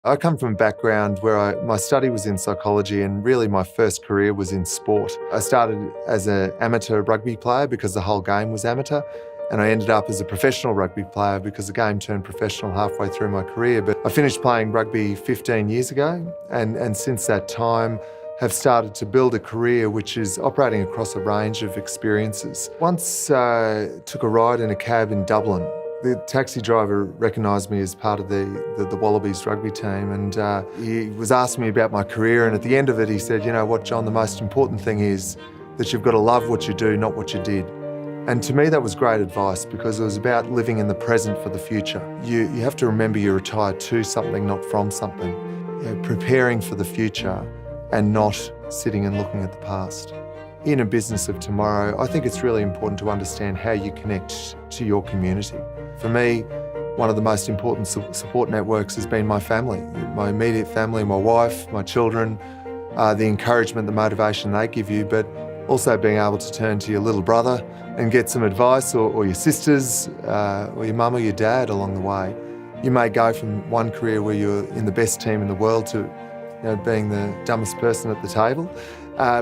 I come from a background where my study was in psychology, and really my first career was in sport. I started as an amateur rugby player because the whole game was amateur, and I ended up as a professional rugby player because the game turned professional halfway through my career. But I finished playing rugby 15 years ago, and since that time have started to build a career which is operating across a range of experiences. Once took a ride in a cab in Dublin. The taxi driver recognised me as part of the Wallabies rugby team, and he was asking me about my career, and at the end of it he said, "You know what, John, the most important thing is that you've got to love what you do, not what you did." And to me that was great advice, because it was about living in the present for the future. You have to remember you're retired to something, not from something. Preparing for the future and not sitting and looking at the past. In a business of tomorrow, I think it's really important to understand how you connect to your community. For me, one of the most important support networks has been my family, my immediate family, my wife, my children, the encouragement, the motivation they give you, but also being able to turn to your little brother and get some advice, or your sisters, or your mum or your dad along the way. You may go from one career where you're in the best team in the world to being the dumbest person at the table,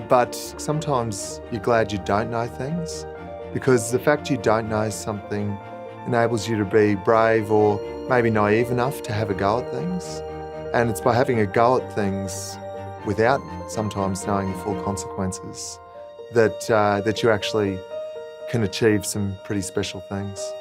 but sometimes you're glad you don't know things, because the fact you don't know something enables you to be brave or maybe naive enough to have a go at things. And it's by having a go at things without sometimes knowing the full consequences that you actually can achieve some pretty special things.